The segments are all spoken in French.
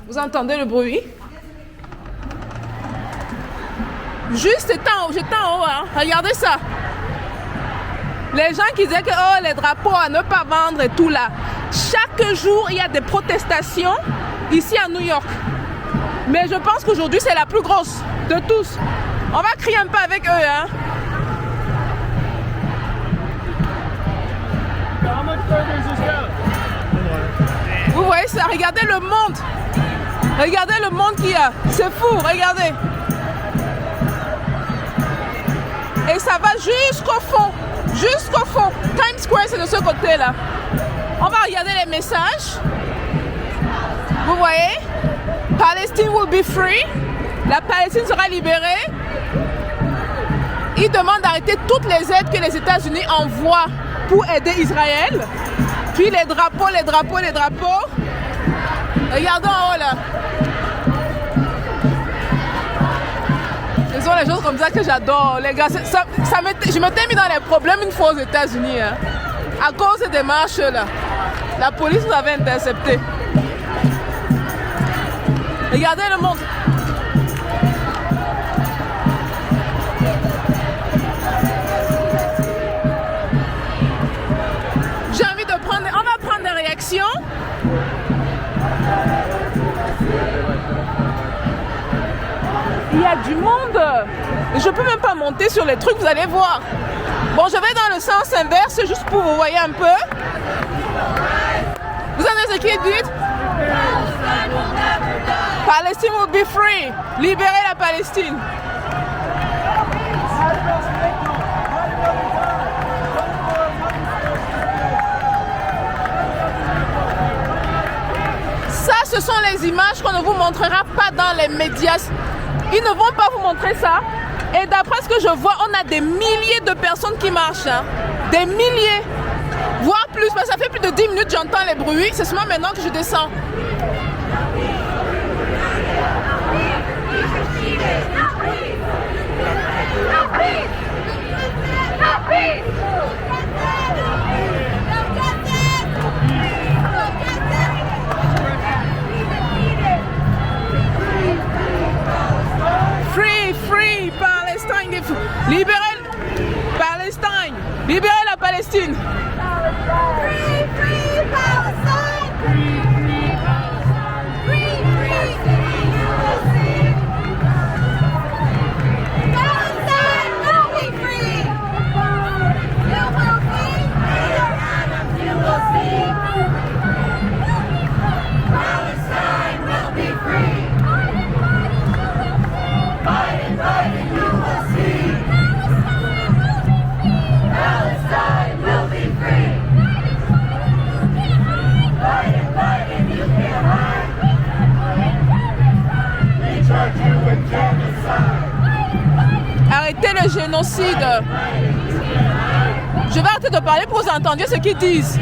Vous entendez le bruit? Juste, j'étais en haut, hein. Regardez ça. Les gens qui disaient que oh, les drapeaux à ne pas vendre et tout là. Chaque jour, il y a des protestations ici à New York. Mais je pense qu'aujourd'hui, c'est la plus grosse de tous. On va crier un peu avec eux, hein. Vous voyez ça? Regardez le monde. Regardez le monde qu'il y a. C'est fou, regardez. Et ça va jusqu'au fond. Jusqu'au fond. Times Square, c'est de ce côté-là. On va regarder les messages. Vous voyez? Palestine will be free. La Palestine sera libérée. Ils demandent d'arrêter toutes les aides que les États-Unis envoient pour aider Israël. Puis les drapeaux, les drapeaux, les drapeaux. Regardons en haut là. Ce sont les choses comme ça que j'adore, les gars. Je m'étais mis dans les problèmes une fois aux États-Unis, hein, à cause des marches là. La police nous avait interceptés. Regardez le monde. J'ai envie de prendre. On va prendre des réactions. Il y a du monde. Je peux même pas monter sur les trucs, vous allez voir. Bon, je vais dans le sens inverse, juste pour vous voyez un peu. Vous entendez ce qui est dit? Palestine will be free. Libérez la Palestine. Ça, ce sont les images qu'on ne vous montrera pas dans les médias. Ils ne vont pas vous montrer ça. Et d'après ce que je vois, on a des milliers de personnes qui marchent. Hein. Des milliers. Voire plus. Parce que ça fait plus de 10 minutes que j'entends les bruits. C'est seulement maintenant que je descends. Free Palestine. Libérez Palestine. Libérez la Palestine. Free Palestine. Free Palestine. Palestine will be free. You will see. You will see. Palestine will be free. Biden, you will see. Palestine will be free. Biden, you can't hide. We charge you with genocide. Arrêtez le génocide. Je vais arrêter de parler pour que vous entendiez ce qu'ils disent.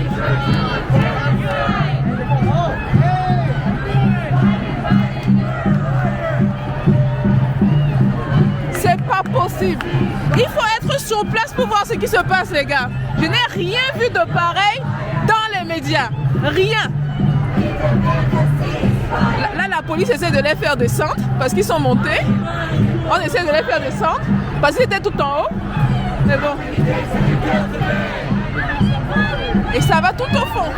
Pas possible. Il faut être sur place pour voir ce qui se passe, les gars. Je n'ai rien vu de pareil dans les médias. Rien. Là, la police essaie de les faire descendre parce qu'ils sont montés. On essaie de les faire descendre parce qu'ils étaient tout en haut. Mais bon. Et ça va tout au fond.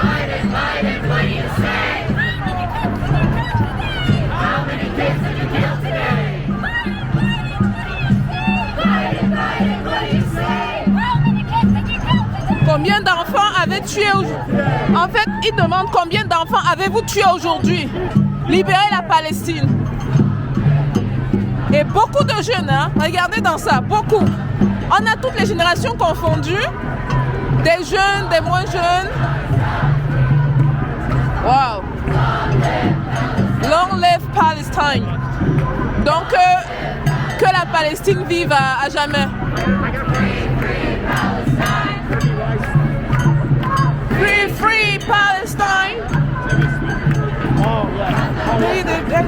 Combien d'enfants avez tué aujourd'hui? En fait, ils demandent combien d'enfants avez-vous tué aujourd'hui? Libérez la Palestine. Et beaucoup de jeunes, hein? Regardez dans ça, beaucoup. On a toutes les générations confondues. Des jeunes, des moins jeunes. Wow. Long live Palestine. Donc, que la Palestine vive à jamais. Free Palestine. Oh, yeah.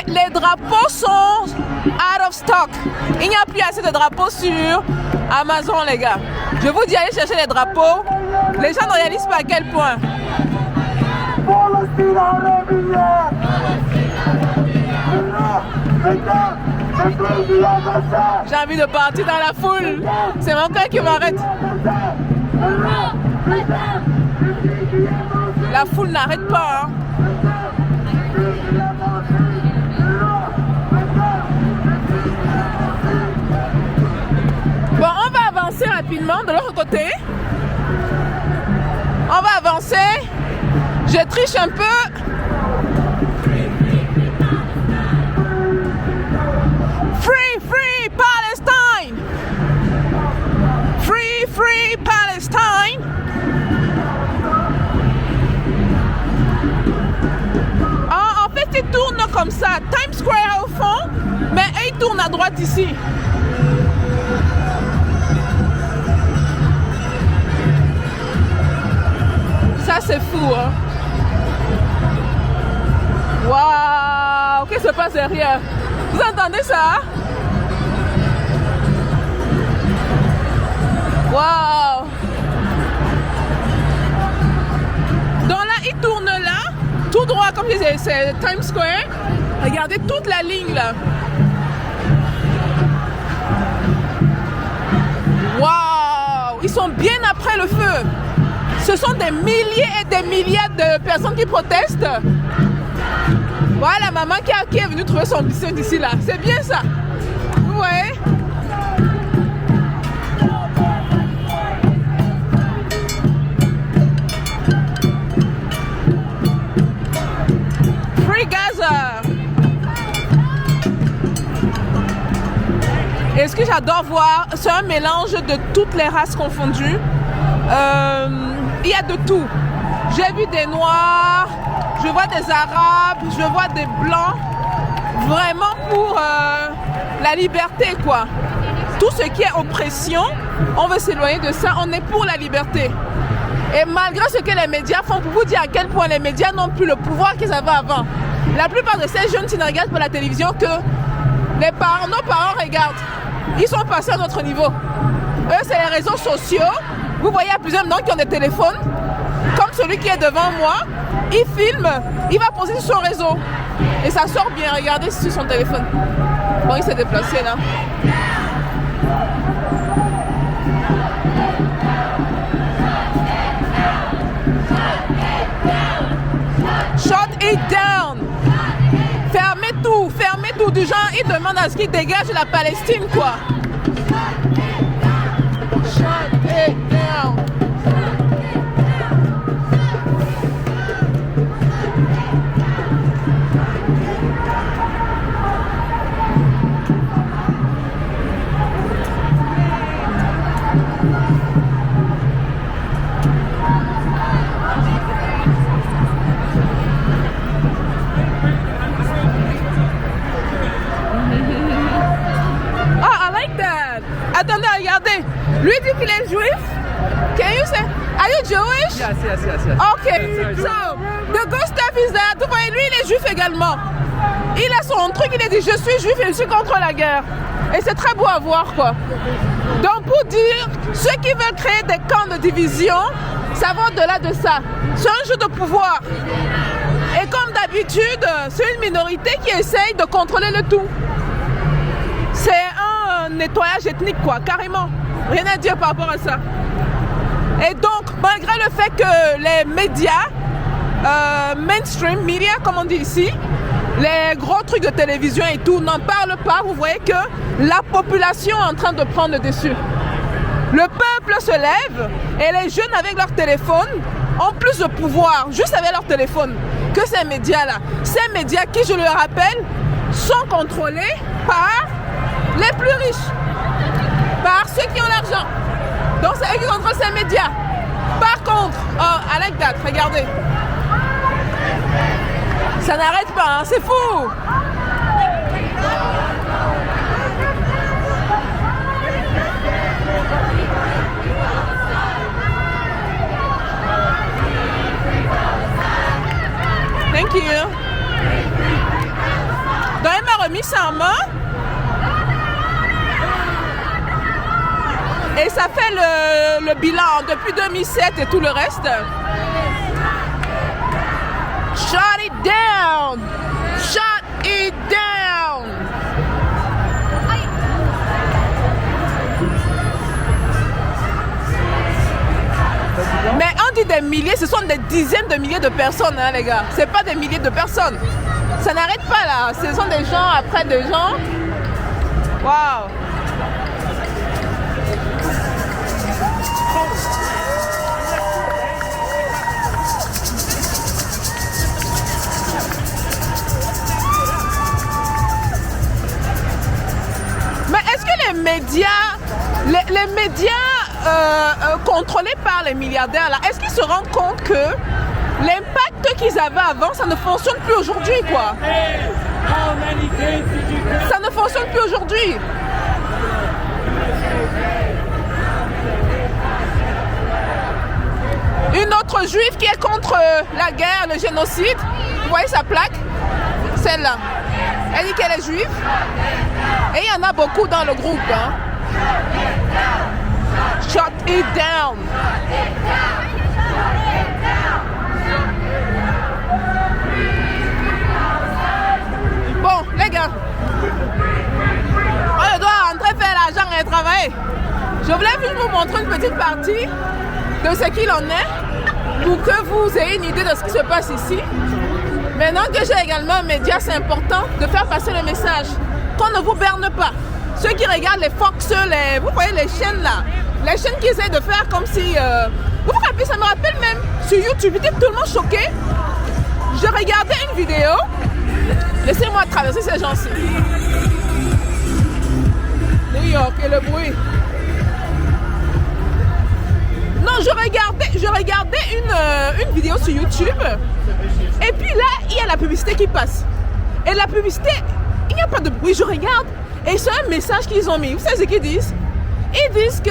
Les drapeaux sont Out of stock. Il n'y a plus assez de drapeaux sur Amazon, les gars. Je vous dis, allez chercher les drapeaux. Les gens ne réalisent pas à quel point. J'ai envie de partir dans la foule. C'est mon cœur qui m'arrête. La foule n'arrête pas. Hein. Bon, on va avancer rapidement de l'autre côté. On va avancer. Je triche un peu. Free, free Palestine! Free, free Palestine! En fait, ils tournent comme ça. Times Square au fond, mais ils tournent à droite ici. Ça, c'est fou, hein? Waouh! Qu'est-ce qui se passe derrière? Vous entendez ça? Waouh! Donc là, il tourne là, tout droit, comme je disais, c'est Times Square. Regardez toute la ligne là. Waouh! Ils sont bien après le feu. Ce sont des milliers et des milliers de personnes qui protestent. Voilà la maman qui est venue trouver son biscuit ici là. C'est bien ça. Vous voyez? Free Gaza. Et ce que j'adore voir, c'est un mélange de toutes les races confondues. Il y a de tout. J'ai vu des noirs, je vois des arabes, je vois des blancs. Vraiment pour la liberté, quoi. Tout ce qui est oppression, on veut s'éloigner de ça, on est pour la liberté. Et malgré ce que les médias font, pour vous dire à quel point les médias n'ont plus le pouvoir qu'ils avaient avant. La plupart de ces jeunes qui ne regardent pas la télévision que nos parents regardent. Ils sont passés à notre niveau. Eux, c'est les réseaux sociaux. Vous voyez, il y a plusieurs gens qui ont des téléphones. Comme celui qui est devant moi, il filme, il va poser sur son réseau. Et ça sort bien, regardez sur son téléphone. Bon, il s'est déplacé là. Shut it down. Fermez tout. Du genre, il demande à ce qu'il dégage la Palestine, quoi. Shut it down. Attendez, regardez. Lui dit qu'il est juif. Can you say, are you Jewish? Yes. Okay. So, the good stuff is that, vous voyez, lui, il est juif également. Il a son truc, il a dit, je suis juif et je suis contre la guerre. Et c'est très beau à voir, quoi. Donc, pour dire, ceux qui veulent créer des camps de division, ça va au-delà de ça. C'est un jeu de pouvoir. Et comme d'habitude, c'est une minorité qui essaye de contrôler le tout. C'est un nettoyage ethnique, quoi, carrément. Rien à dire par rapport à ça. Et donc, malgré le fait que les médias, mainstream media, comme on dit ici, les gros trucs de télévision et tout, n'en parlent pas, vous voyez que la population est en train de prendre le dessus. Le peuple se lève et les jeunes avec leur téléphone ont plus de pouvoir, juste avec leur téléphone, que ces médias-là. Ces médias qui, je le rappelle, sont contrôlés par les plus riches, par ceux qui ont l'argent. Donc c'est eux qui contrôlent ces médias. Par contre, I like that, regardez. Ça n'arrête pas, hein, c'est fou. Thank you. Donc elle m'a remis ça en main. Et ça fait le bilan depuis 2007 et tout le reste. Shut it down! Shut it down! Mais on dit des milliers, ce sont des dizaines de milliers de personnes, hein, les gars. C'est pas des milliers de personnes. Ça n'arrête pas là. Ce sont des gens après des gens. Waouh! Mais est-ce que les médias, les médias contrôlés par les milliardaires là, est-ce qu'ils se rendent compte que l'impact qu'ils avaient avant, ça ne fonctionne plus aujourd'hui, quoi? Ça ne fonctionne plus aujourd'hui. Une autre juive qui est contre la guerre, le génocide. Vous voyez sa plaque? Celle-là. Elle dit qu'elle est juive. Et il y en a beaucoup dans le groupe. Hein. Shut it down. Bon, les gars. On doit rentrer faire l'argent et travailler. Je voulais juste vous montrer une petite partie de ce qu'il en est pour que vous ayez une idée de ce qui se passe ici. Maintenant que j'ai également un média, c'est important de faire passer le message. Qu'on ne vous berne pas. Ceux qui regardent les Fox, vous voyez les chaînes là, les chaînes qui essaient de faire comme si... vous vous rappelez, ça me rappelle même sur YouTube, j'étais tellement choquée. Je regardais une vidéo. Laissez-moi traverser ces gens-ci. New York et le bruit. Non, je regardais une vidéo sur YouTube. Et puis là, il y a la publicité qui passe. Et la publicité, il n'y a pas de bruit. Je regarde et c'est un message qu'ils ont mis. Vous savez ce qu'ils disent? Ils disent que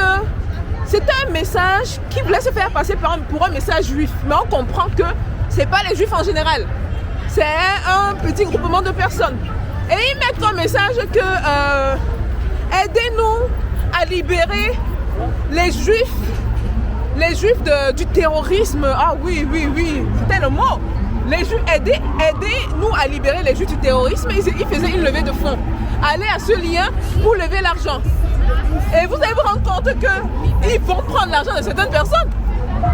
c'est un message qui voulait se faire passer pour un message juif. Mais on comprend que ce n'est pas les juifs en général. C'est un petit groupement de personnes. Et ils mettent comme message que aidez-nous à libérer les juifs du terrorisme. Ah oui, c'était le mot. Les juifs, aidez-nous à libérer les juifs du terrorisme. Ils faisaient une levée de fonds. Allez à ce lien pour lever l'argent. Et vous allez vous rendre compte qu'ils vont prendre l'argent de certaines personnes.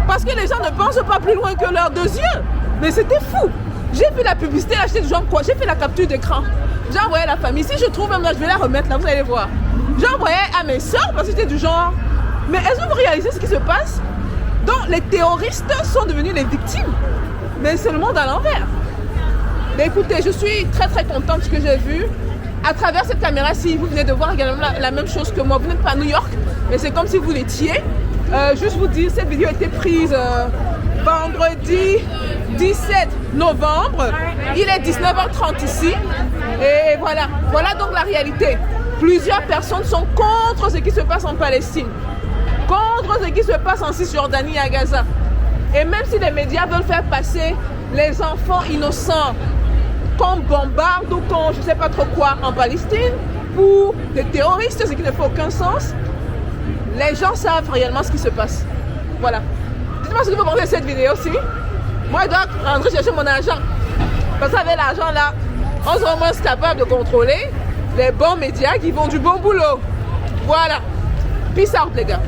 Parce que les gens ne pensent pas plus loin que leurs deux yeux. Mais c'était fou. J'ai vu la publicité, acheter du genre quoi. J'ai fait la capture d'écran. J'ai envoyé à la famille. Si je trouve même là, je vais la remettre là, vous allez voir. J'ai envoyé à mes soeurs parce que c'était du genre. Mais est-ce que vous réalisez ce qui se passe? Donc les terroristes sont devenus les victimes. Mais c'est le monde à l'envers. Mais écoutez, je suis très très contente de ce que j'ai vu. À travers cette caméra-ci, vous venez de voir également la même chose que moi. Vous n'êtes pas à New York, mais c'est comme si vous l'étiez. Juste vous dire, cette vidéo a été prise vendredi 17 novembre. Il est 19h30 ici. Et voilà. Voilà donc la réalité. Plusieurs personnes sont contre ce qui se passe en Palestine. Contre ce qui se passe en Cisjordanie et à Gaza. Et même si les médias veulent faire passer les enfants innocents qu'on bombarde ou qu'on je ne sais pas trop quoi en Palestine pour des terroristes, ce qui ne fait aucun sens, les gens savent réellement ce qui se passe. Voilà. Dites-moi ce que vous pensez de cette vidéo-ci. Moi, je dois rentrer chercher mon argent. Parce qu'avec l'argent là, on sera moins capable de contrôler les bons médias qui font du bon boulot. Voilà. Peace out les gars.